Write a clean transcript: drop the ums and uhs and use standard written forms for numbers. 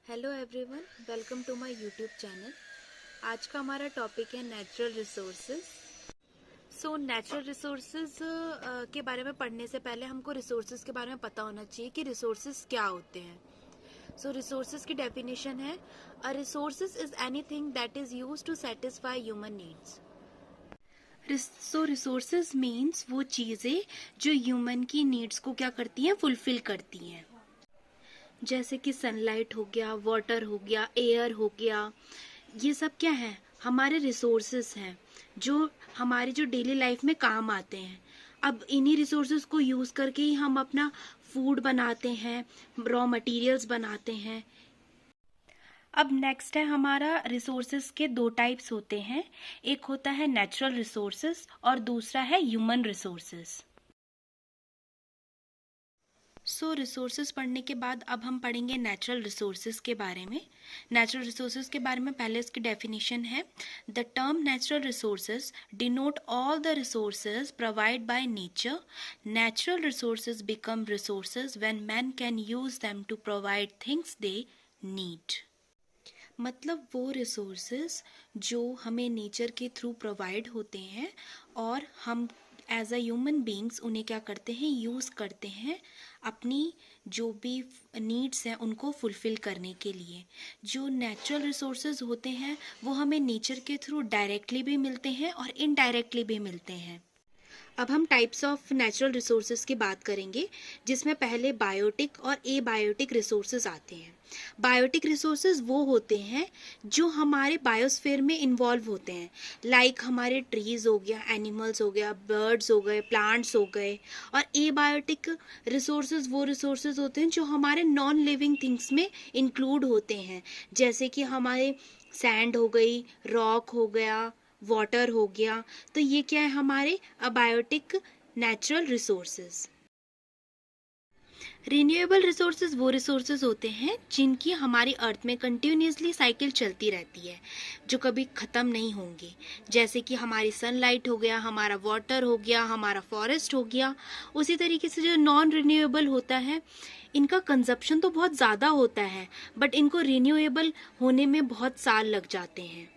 Hello everyone, welcome to my YouTube channel. आज का हमारा टॉपिक है natural resources. So natural resources के बारे में पढ़ने से पहले हमको रिसोर्सेज के बारे में पता होना चाहिए कि रिसोर्सेज क्या होते हैं। सो रिसोर्सेज की डेफिनेशन है, a resources is anything that is used to satisfy human needs. So resources means वो चीज़ें जो ह्यूमन की नीड्स को क्या करती हैं, फुलफिल करती हैं। जैसे कि सनलाइट हो गया, वाटर हो गया, एयर हो गया, ये सब क्या है, हमारे रिसोर्सेस हैं जो हमारी जो डेली लाइफ में काम आते हैं। अब इन्हीं रिसोर्सेस को यूज करके ही हम अपना फूड बनाते हैं, रॉ मटेरियल्स बनाते हैं। अब नेक्स्ट है हमारा, रिसोर्सेस के दो टाइप्स होते हैं, एक होता है नेचुरल रिसोर्सेस और दूसरा है ह्यूमन रिसोर्सेस। रिसोर्सेज पढ़ने के बाद अब हम पढ़ेंगे नेचुरल रिसोर्सेज के बारे में। नेचुरल रिसोर्सेज के बारे में पहले इसकी डेफिनेशन है, the term natural resources denote all the resources provide by nature. Natural resources become resources when man can use them to provide things they need. मतलब वो रिसोर्सेज जो हमें नेचर के थ्रू प्रोवाइड होते हैं और हम एज अ ह्यूमन बींग्स उन्हें क्या करते हैं, यूज़ करते हैं अपनी जो भी नीड्स हैं उनको फुलफिल करने के लिए। जो नेचुरल रिसोर्सेज होते हैं वो हमें नेचर के थ्रू डायरेक्टली भी मिलते हैं और इनडायरेक्टली भी मिलते हैं। अब हम टाइप्स ऑफ नेचुरल रिसोर्सेज की बात करेंगे, जिसमें पहले बायोटिक और एबायोटिक रिसोर्सेज आते हैं। बायोटिक रिसोर्सेज वो होते हैं जो हमारे बायोस्फीयर में इन्वॉल्व होते हैं, लाइक हमारे ट्रीज हो गया, एनिमल्स हो गया, बर्ड्स हो गए, प्लांट्स हो गए। और एबायोटिक रिसोर्सेज वो रिसोर्सेज होते हैं जो हमारे नॉन लिविंग थिंग्स में इंक्लूड होते हैं, जैसे कि हमारे सैंड हो गई, रॉक हो गया, वाटर हो गया। तो ये क्या है, हमारे abiotic natural resources. Renewable resources वो रिसोर्सेज होते हैं जिनकी हमारी अर्थ में कंटिन्यूसली साइकिल चलती रहती है, जो कभी ख़त्म नहीं होंगी। जैसे कि हमारी सनलाइट हो गया, हमारा वाटर हो गया, हमारा फॉरेस्ट हो गया। उसी तरीके से जो नॉन रिन्यूएबल होता है, इनका कंजप्शन तो बहुत ज़्यादा होता है, बट इनको रिन्यूएबल होने में बहुत साल लग जाते हैं।